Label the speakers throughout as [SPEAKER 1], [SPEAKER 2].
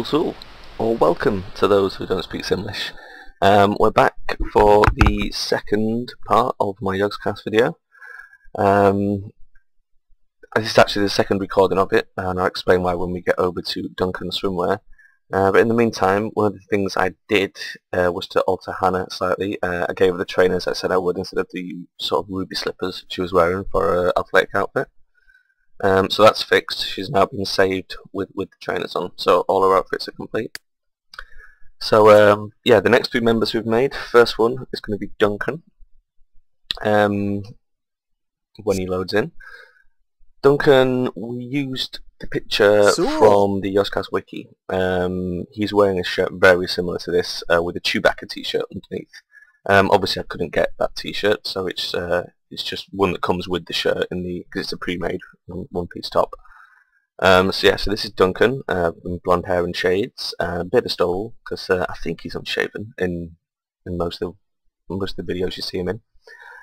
[SPEAKER 1] So, or welcome to those who don't speak Simlish. We're back for the second part of my Yogscast video. This is actually the second recording of it, and I'll explain why when we get over to Duncan's swimwear. But in the meantime, one of the things I did was to alter Hannah slightly. I gave her the trainers I said I would instead of the sort of ruby slippers she was wearing for her athletic outfit. So that's fixed. She's now been saved with the trainers on, so all her outfits are complete. So yeah, the next three members we've made, first one is going to be Duncan, when he loads in. Duncan, we used the picture from the Yogscast wiki. He's wearing a shirt very similar to this, with a Chewbacca t-shirt underneath. Obviously I couldn't get that t-shirt, so it's just one that comes with the shirt because it's a pre-made one-piece top. So yeah, so this is Duncan, with blonde hair and shades, a bit of stole because I think he's unshaven in most of the videos you see him in.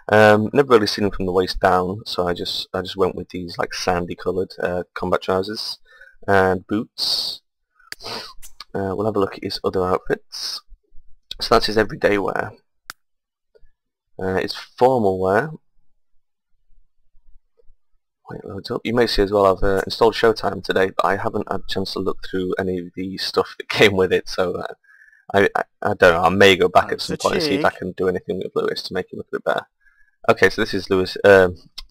[SPEAKER 1] Never really seen him from the waist down, so I just went with these like sandy coloured combat trousers and boots. We'll have a look at his other outfits. So that's his everyday wear. His formal wear. Wait, loads up. You may see as well I've installed Showtime today, but I haven't had a chance to look through any of the stuff that came with it, so I don't know, I may go back at some point and see if I can do anything with Lewis to make him look a bit better. Okay, so this is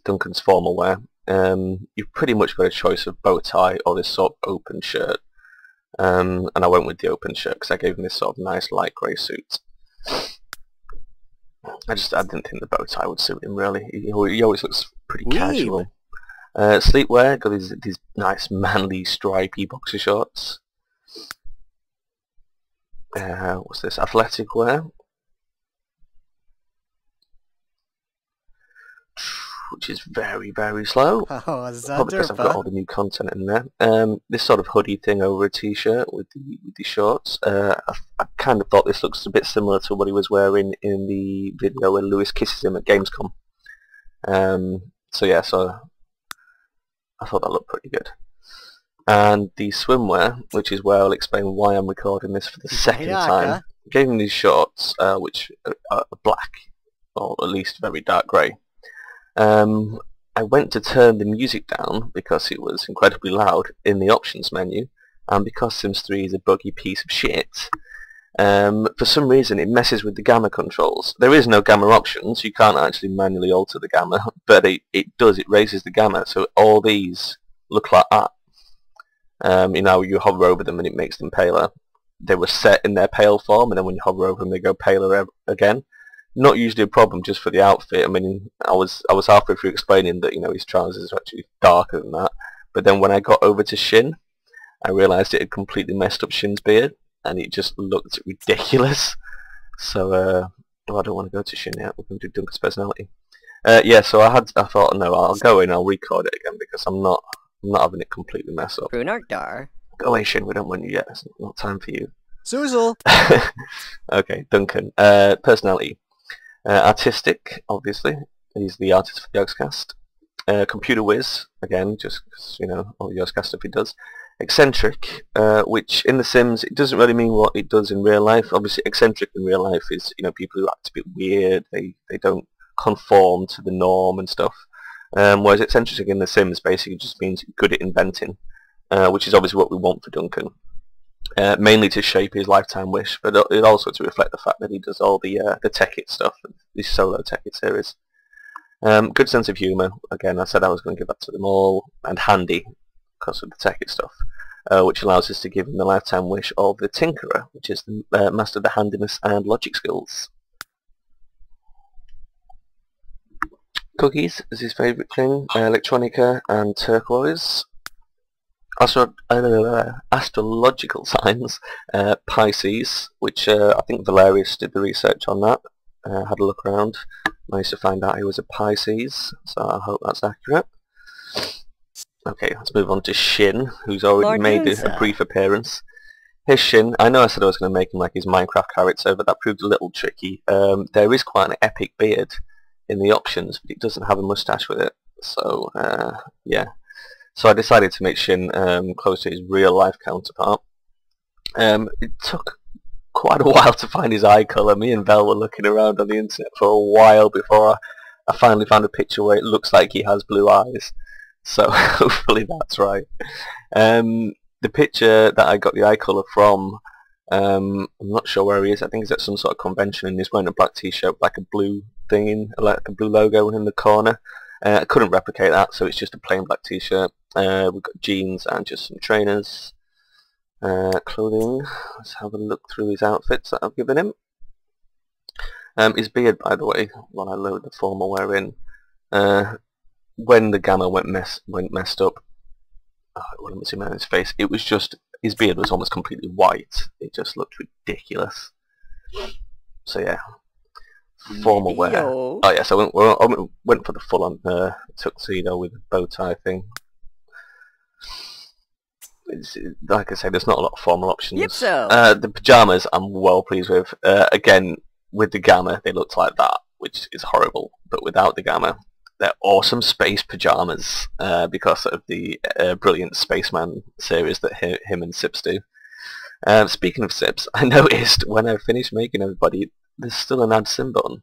[SPEAKER 1] Duncan's formal wear. You've pretty much got a choice of bow tie or this sort of open shirt, and I went with the open shirt because I gave him this sort of nice light grey suit. I didn't think the bow tie would suit him really. He always looks pretty casual. Sleepwear, got these nice manly stripy boxer shorts. What's this? Athletic wear, which is very, very slow.
[SPEAKER 2] Oh, is that
[SPEAKER 1] probably because I've got all the new content in there. This sort of hoodie thing over a t-shirt with the shorts. I kind of thought this looks a bit similar to what he was wearing in the video where Lewis kisses him at Gamescom. So yeah, so I thought that looked pretty good. And the swimwear, which is where I'll explain why I'm recording this for the second time. I gave him these shorts, which are black, or at least very dark grey. I went to turn the music down because it was incredibly loud in the options menu, and because Sims 3 is a buggy piece of shit, for some reason it messes with the gamma controls. There is no gamma options, you can't actually manually alter the gamma, but it does, it raises the gamma, so all these look like that. You know, you hover over them and it makes them paler. They were set in their pale form, and then when you hover over them they go paler again. Not usually a problem just for the outfit. I mean, I was halfway through explaining that, you know, his trousers are actually darker than that, but then when I got over to Sjin, I realised it had completely messed up Shin's beard, and it just looked ridiculous. So, well, I don't want to go to Sjin yet. We're going to do Duncan's personality. Yeah, so I thought, no, I'll go in, I'll record it again because I'm not having it completely mess up. Go away, Sjin, we don't want you yet. It's not time for you.
[SPEAKER 2] Suzel.
[SPEAKER 1] Okay, Duncan. Personality. Artistic, obviously. He's the artist for the Yogscast. Computer whiz, again, just because, you know, all the Yogscast stuff he does. Eccentric, which in The Sims, it doesn't really mean what it does in real life. Obviously, eccentric in real life is, you know, people who act a bit weird, they don't conform to the norm and stuff. Whereas eccentric in The Sims basically just means good at inventing, which is obviously what we want for Duncan. Mainly to shape his lifetime wish, but it also to reflect the fact that he does all the Tech-It stuff, this solo Tech-It series. Good sense of humour, again I said I was going to give that to them all, and handy, because of the Tech-It stuff, which allows us to give him the lifetime wish of the Tinkerer, which is the master of the handiness and logic skills. Cookies is his favourite thing, electronica and turquoise. Astrological signs, Pisces, which I think Valerius did the research on that, had a look around, managed to find out he was a Pisces, so I hope that's accurate. Okay, let's move on to Sjin, who's already made a brief appearance. Here's Sjin. I know I said I was going to make him like his Minecraft character, but that proved a little tricky. There is quite an epic beard in the options, but it doesn't have a mustache with it. So, yeah. So I decided to make Sjin close to his real-life counterpart. It took quite a while to find his eye colour. Me and Vel were looking around on the internet for a while before I finally found a picture where it looks like he has blue eyes. So hopefully that's right. The picture that I got the eye colour from, I'm not sure where he is. I think he's at some sort of convention and he's wearing a black t-shirt, like a blue thing, like a blue logo in the corner. I couldn't replicate that, so it's just a plain black t-shirt. We've got jeans and just some trainers. Clothing. Let's have a look through his outfits that I've given him. His beard, by the way, while I load the formal wear in, when the gamma went messed up, what am I seeing on his face? It was just, his beard was almost completely white. It just looked ridiculous. So yeah, formal wear. Oh yeah, so I went for the full-on tuxedo with the bow tie thing. Like I say, there's not a lot of formal options.
[SPEAKER 2] Yep, so.
[SPEAKER 1] The pyjamas I'm well pleased with. Again, with the gamma, they looked like that, which is horrible. But without the gamma, they're awesome space pyjamas because of the brilliant Spaceman series that him and Sips do. Speaking of Sips, I noticed when I finished making everybody, there's still an add sim button.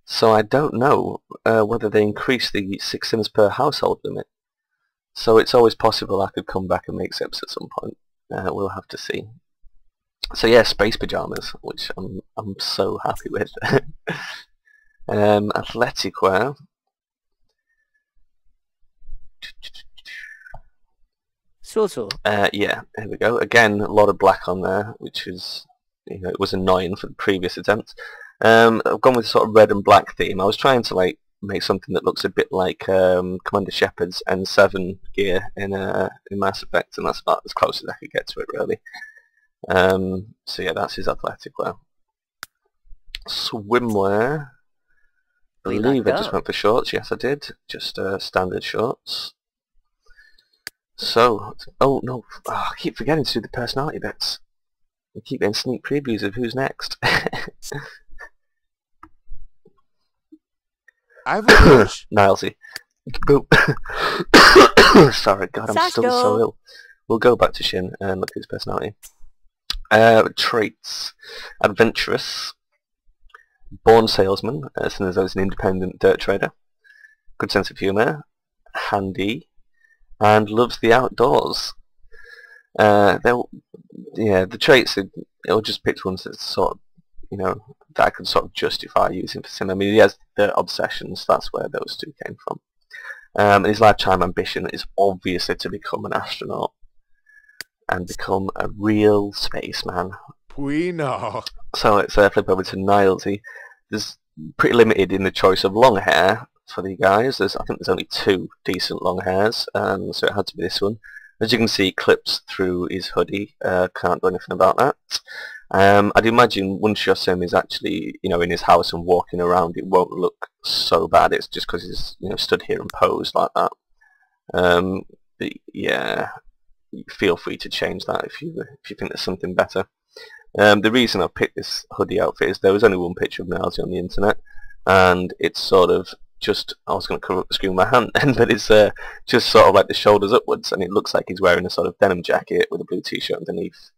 [SPEAKER 1] So I don't know whether they increase the 6 sims per household limit. So it's always possible I could come back and make Sips at some point. We'll have to see. So yeah, space pyjamas, which I'm so happy with. Athletic wear.
[SPEAKER 2] So.
[SPEAKER 1] Yeah, here we go. Again, a lot of black on there, which is, it was annoying for the previous attempt. I've gone with sort of red and black theme. I was trying to like make something that looks a bit like Commander Shepard's N7 gear in Mass Effect, and that's about as close as I could get to it, really. So yeah, that's his athletic wear. Swimwear. I believe I just went for shorts. Yes, I did. Just standard shorts. So, oh no, I keep forgetting to do the personality bits. I keep getting sneak previews of who's next.
[SPEAKER 3] I've
[SPEAKER 1] Nilesy. Sorry, God, I'm still so ill. We'll go back to Sjin and look at his personality. Traits. Adventurous. Born salesman, as soon as I was an independent dirt trader. Good sense of humour. Handy. And loves the outdoors. Yeah, the traits, it'll just pick ones that sort of, that I could sort of justify using for Sim. I mean, he has the obsessions, that's where those two came from. And his lifetime ambition is obviously to become an astronaut and become a real spaceman.
[SPEAKER 3] Puino.
[SPEAKER 1] So let's flip over to Nilesy. There's pretty limited in the choice of long hair for the guys. I think there's only 2 decent long hairs, so it had to be this one. As you can see, it clips through his hoodie. Can't do anything about that. I'd imagine once your sim is actually, in his house and walking around, it won't look so bad. It's just because he's, stood here and posed like that. But yeah, feel free to change that if you think there's something better. The reason I picked this hoodie outfit is there was only one picture of Nilesy on the internet, and it's sort of just, I was going to cover up the screen with my hand then, but it's just sort of like the shoulders upwards, and it looks like he's wearing a sort of denim jacket with a blue t-shirt underneath.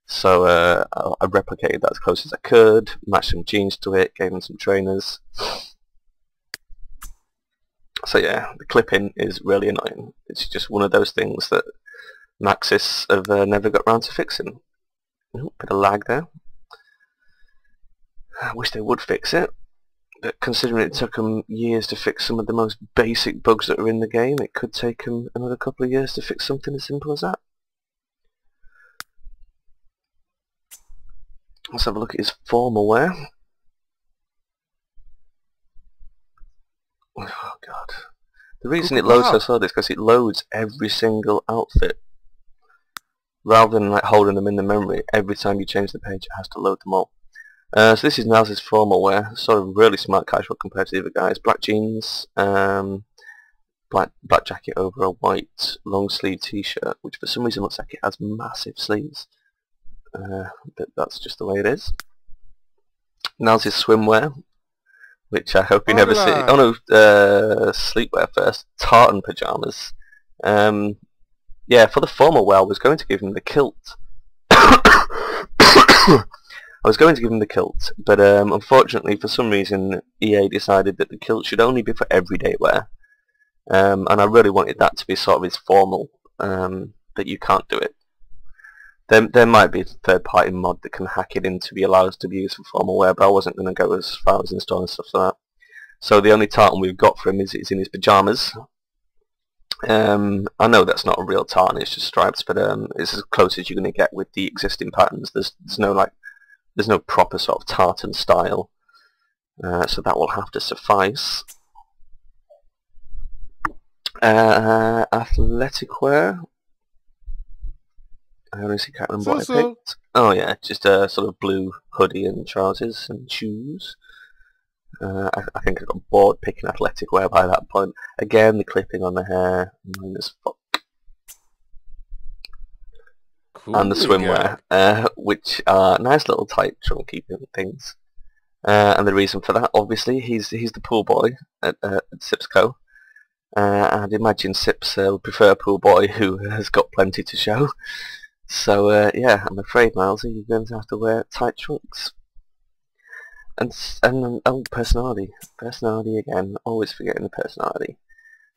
[SPEAKER 1] So I replicated that as close as I could, matched some jeans to it, gave him some trainers. So yeah, the clipping is really annoying. It's just one of those things that Maxis have never got round to fixing. Ooh, bit of lag there. I wish they would fix it, but considering it took them years to fix some of the most basic bugs that are in the game, it could take them another couple of years to fix something as simple as that. Let's have a look at his formal wear. Oh god. The reason it loads so slowly is because it loads every single outfit. Rather than like holding them in the memory, every time you change the page it has to load them all. So this is Niles's formal wear, sort of really smart casual compared to the other guys. Black jeans, black jacket over a white long sleeve t-shirt, which for some reason looks like it has massive sleeves. but that's just the way it is. Now's his swimwear, which I hope you never see. Oh no, sleepwear first. Tartan pyjamas. Yeah, for the formal wear, I was going to give him the kilt. But unfortunately, for some reason, EA decided that the kilt should only be for everyday wear. And I really wanted that to be sort of his formal, but you can't do it. There might be a third-party mod that can hack it in to be allowed to be used for formal wear, but I wasn't going to go as far as installing stuff like that. So the only tartan we've got for him is in his pyjamas. I know that's not a real tartan, it's just stripes, but it's as close as you're going to get with the existing patterns. There's no proper sort of tartan style, so that will have to suffice. Athletic wear. I honestly can't remember what I picked. Oh yeah, just a sort of blue hoodie and trousers and shoes. I think I got bored picking athletic wear by that point. Again, the clipping on the hair, annoying as fuck. Cool, and the swimwear, which are nice little tight trunky things. And the reason for that, obviously, he's the pool boy at Sipsco. I'd imagine Sips would prefer a pool boy who has got plenty to show. So yeah, I'm afraid, Nilesy, you're going to have to wear tight trunks. And oh, personality again. Always forgetting the personality.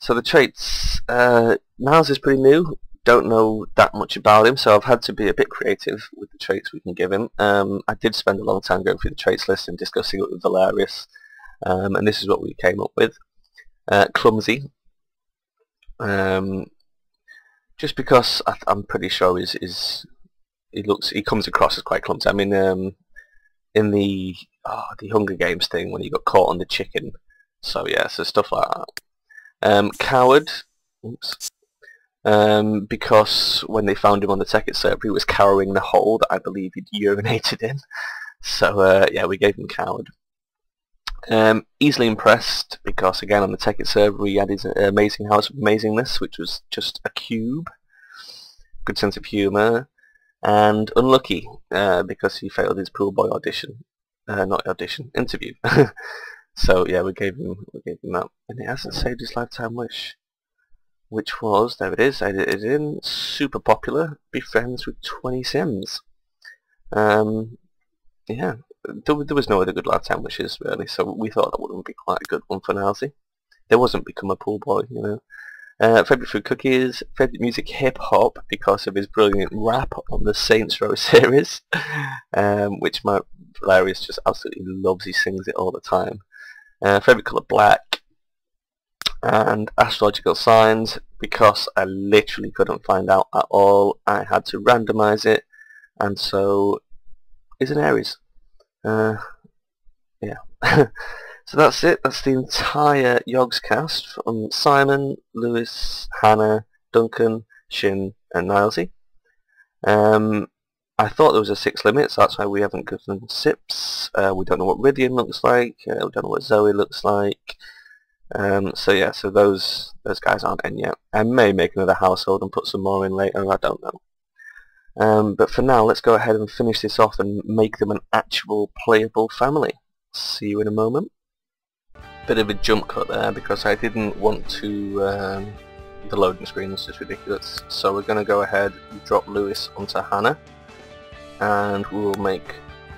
[SPEAKER 1] So the traits. Niles is pretty new. Don't know that much about him, so I've had to be a bit creative with the traits we can give him. I did spend a long time going through the traits list and discussing it with Valerius, and this is what we came up with. Clumsy. Just because I'm pretty sure he comes across as quite clumsy. I mean, in the Hunger Games thing when he got caught on the chicken. So yeah, so stuff like that. Coward. Oops. Because when they found him on the Tekkit server, he was cowering the hole that I believe he'd urinated in. So yeah, we gave him coward. Easily impressed, because again on the Tekkit server he had his amazing house of amazingness, which was just a cube. Good sense of humour. And unlucky, because he failed his pool boy audition. Not audition, interview. So yeah, we gave him that. And it hasn't saved his lifetime wish. Which was, there it is, I did it in, super popular, be friends with 20 Sims. Yeah, there was no other good lifetime wishes really, so we thought that wouldn't be quite a good one for Nilesy. There wasn't become a pool boy, you know. Favourite food cookies, favourite music hip hop because of his brilliant rap on the Saints Row series, which my Valerius just absolutely loves, he sings it all the time. Favourite colour black, and astrological signs because I literally couldn't find out at all. I had to randomise it, and so is an Aries. Yeah. So that's it. That's the entire Yogscast from Simon, Lewis, Hannah, Duncan, Sjin and Nilesy. I thought there was a 6 limit, so that's why we haven't given Sips. We don't know what Rydian looks like. We don't know what Zoe looks like. So yeah, so those guys aren't in yet. I may make another household and put some more in later. I don't know. But for now, let's go ahead and finish this off and make them an actual playable family. See you in a moment. Bit of a jump cut there because I didn't want to. The loading screen was just ridiculous. So we're going to go ahead and drop Lewis onto Hannah, and we will make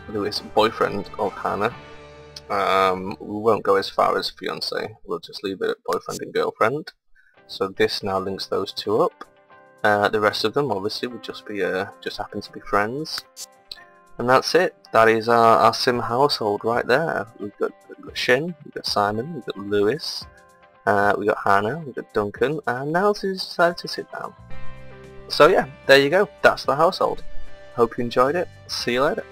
[SPEAKER 1] Lewis boyfriend of Hannah. We won't go as far as fiance. We'll just leave it at boyfriend and girlfriend. So this now links those two up. The rest of them obviously would just be just happen to be friends. And that's it. That is our sim household right there. We've got Sjin, we've got Simon, we've got Lewis, we've got Hannah, we've got Duncan, and Nilesy decided to sit down. So yeah, there you go. That's the household. Hope you enjoyed it. See you later.